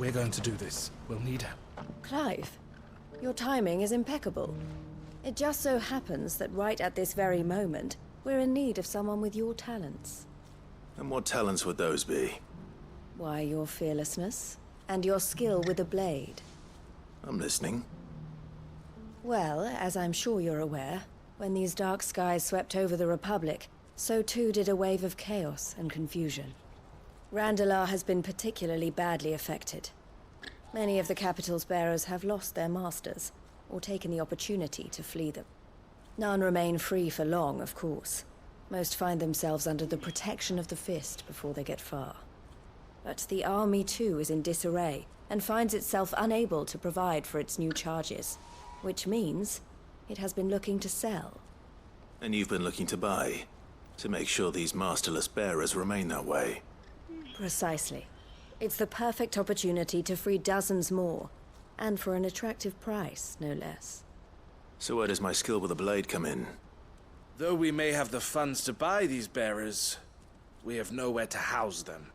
we're going to do this, we'll need help. Clive, your timing is impeccable. It just so happens that right at this very moment, we're in need of someone with your talents. And what talents would those be? Why, your fearlessness, and your skill with a blade. I'm listening. Well, as I'm sure you're aware, when these dark skies swept over the Republic, so too did a wave of chaos and confusion. Randalar has been particularly badly affected. Many of the capital's bearers have lost their masters, or taken the opportunity to flee them. None remain free for long, of course. Most find themselves under the protection of the Fist before they get far. But the army too is in disarray, and finds itself unable to provide for its new charges. Which means it has been looking to sell. And you've been looking to buy, to make sure these masterless bearers remain that way. Precisely. It's the perfect opportunity to free dozens more, and for an attractive price, no less. So where does my skill with a blade come in? Though we may have the funds to buy these bearers, we have nowhere to house them.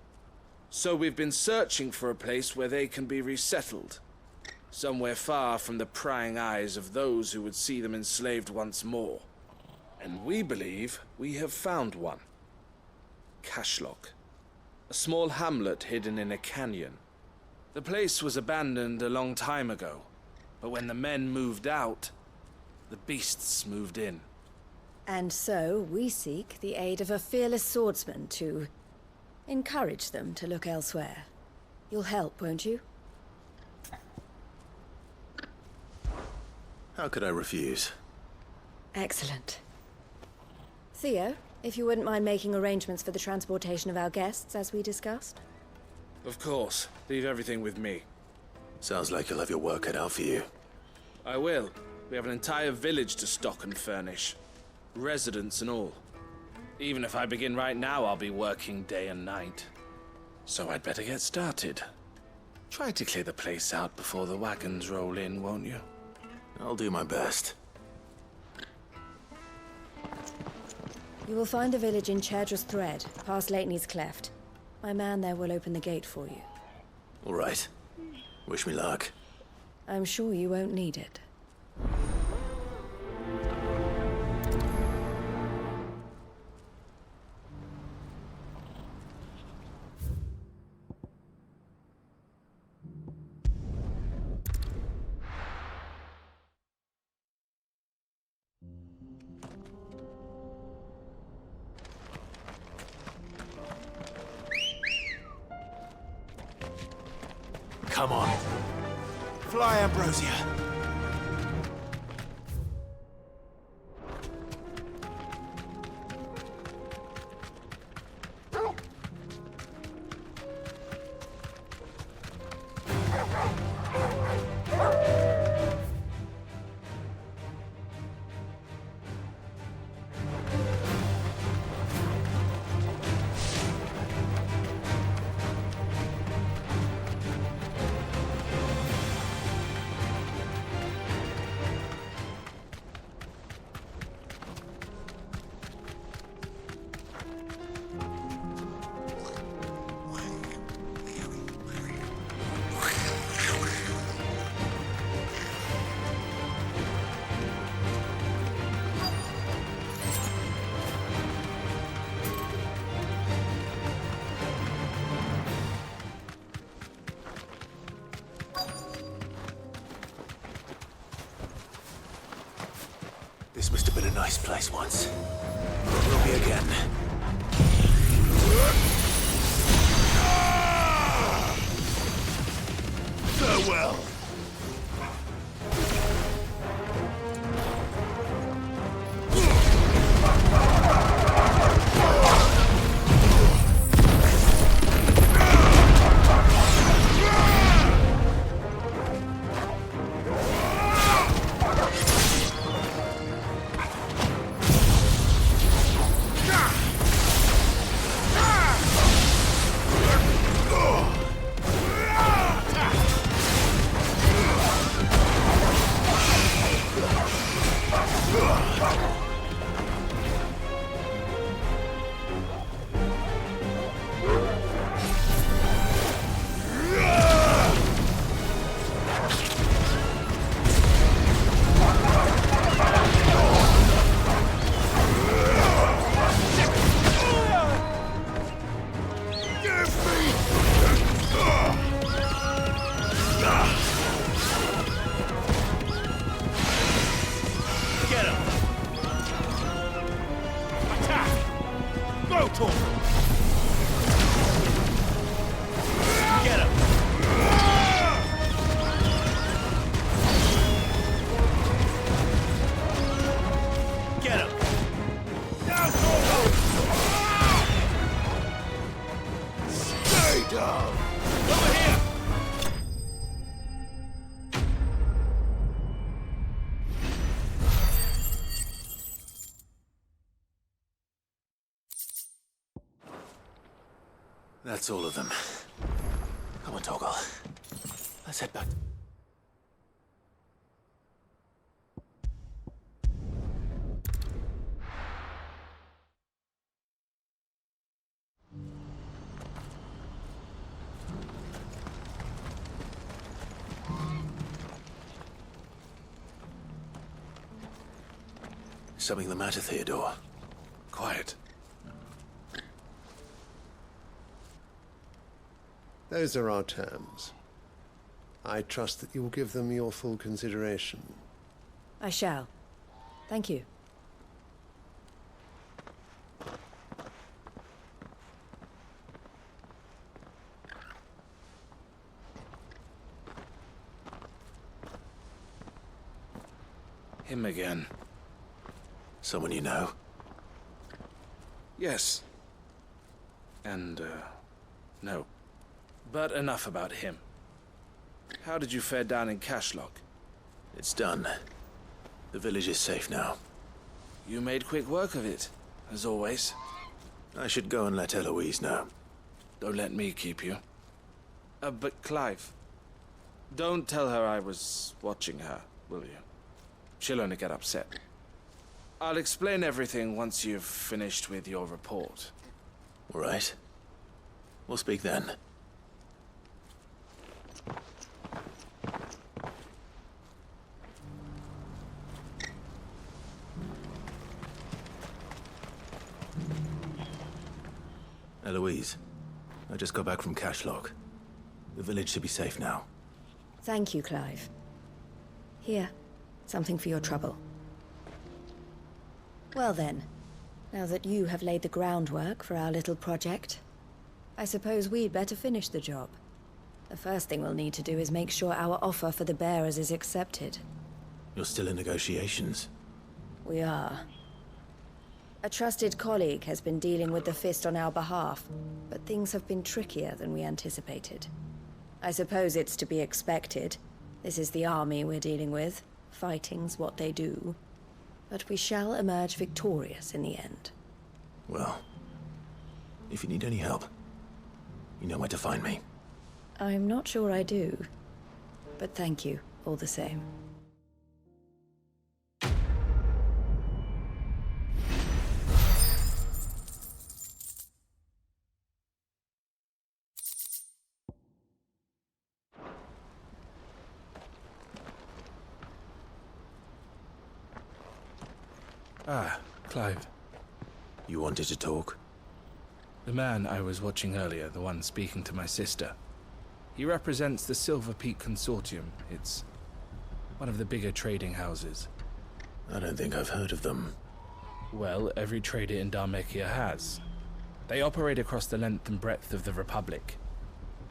So we've been searching for a place where they can be resettled. Somewhere far from the prying eyes of those who would see them enslaved once more. And we believe we have found one. Cashlock. A small hamlet hidden in a canyon. The place was abandoned a long time ago, but when the men moved out, the beasts moved in. And so we seek the aid of a fearless swordsman to encourage them to look elsewhere. You'll help, won't you? How could I refuse? Excellent. Theo, if you wouldn't mind making arrangements for the transportation of our guests, as we discussed. Of course. Leave everything with me. Sounds like you'll have your work cut out for you. I will. We have an entire village to stock and furnish. Residents and all. Even if I begin right now, I'll be working day and night. So I'd better get started. Try to clear the place out before the wagons roll in, won't you? I'll do my best. You will find a village in Chaidra's Thread, past Lateney's Cleft. My man there will open the gate for you. All right. Wish me luck. I'm sure you won't need it. Come on. Fly, Ambrosia. This must have been a nice place once. It will be again. Farewell. Over here! That's all of them. Come on, Toggle. Let's head back. Something the matter, Theodore? Quiet. Those are our terms. I trust that you will give them your full consideration. I shall. Thank you. Him again. Someone you know? Yes. And, no. But enough about him. How did you fare down in Cashlock? It's done. The village is safe now. You made quick work of it, as always. I should go and let Eloise know. Don't let me keep you. But Clive, don't tell her I was watching her, will you? She'll only get upset. I'll explain everything once you've finished with your report. All right. We'll speak then. Eloise, I just got back from Cashlock. The village should be safe now. Thank you, Clive. Here, something for your trouble. Well then, now that you have laid the groundwork for our little project, I suppose we'd better finish the job. The first thing we'll need to do is make sure our offer for the bearers is accepted. You're still in negotiations? We are. A trusted colleague has been dealing with the Fist on our behalf, but things have been trickier than we anticipated. I suppose it's to be expected. This is the army we're dealing with. Fighting's what they do. But we shall emerge victorious in the end. Well, if you need any help, you know where to find me. I'm not sure I do, but thank you all the same. Ah, Clive. You wanted to talk? The man I was watching earlier, the one speaking to my sister. He represents the Silver Peak Consortium. It's one of the bigger trading houses. I don't think I've heard of them. Well, every trader in Dharmekia has. They operate across the length and breadth of the Republic.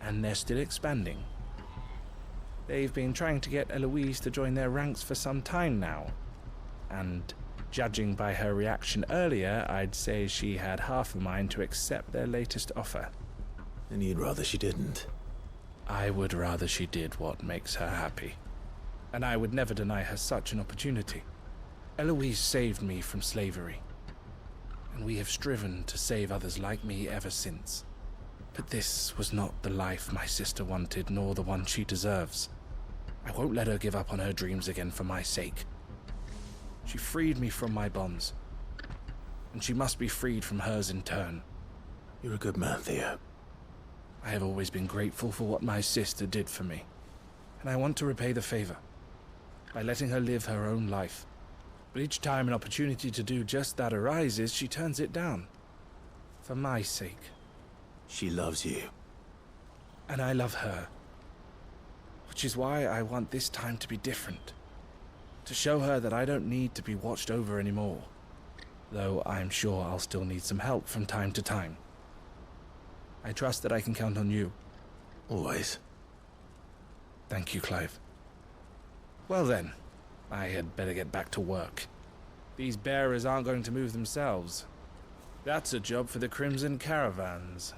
And they're still expanding. They've been trying to get Eloise to join their ranks for some time now. And judging by her reaction earlier, I'd say she had half a mind to accept their latest offer. And you'd rather she didn't? I would rather she did what makes her happy. And I would never deny her such an opportunity. Eloise saved me from slavery. And we have striven to save others like me ever since. But this was not the life my sister wanted, nor the one she deserves. I won't let her give up on her dreams again for my sake. She freed me from my bonds, and she must be freed from hers in turn. You're a good man, Theo. I have always been grateful for what my sister did for me, and I want to repay the favor by letting her live her own life. But each time an opportunity to do just that arises, she turns it down. For my sake. She loves you. And I love her. Which is why I want this time to be different. To show her that I don't need to be watched over anymore. Though I'm sure I'll still need some help from time to time. I trust that I can count on you. Always. Thank you, Clive. Well then, I had better get back to work. These bearers aren't going to move themselves. That's a job for the Crimson Caravans.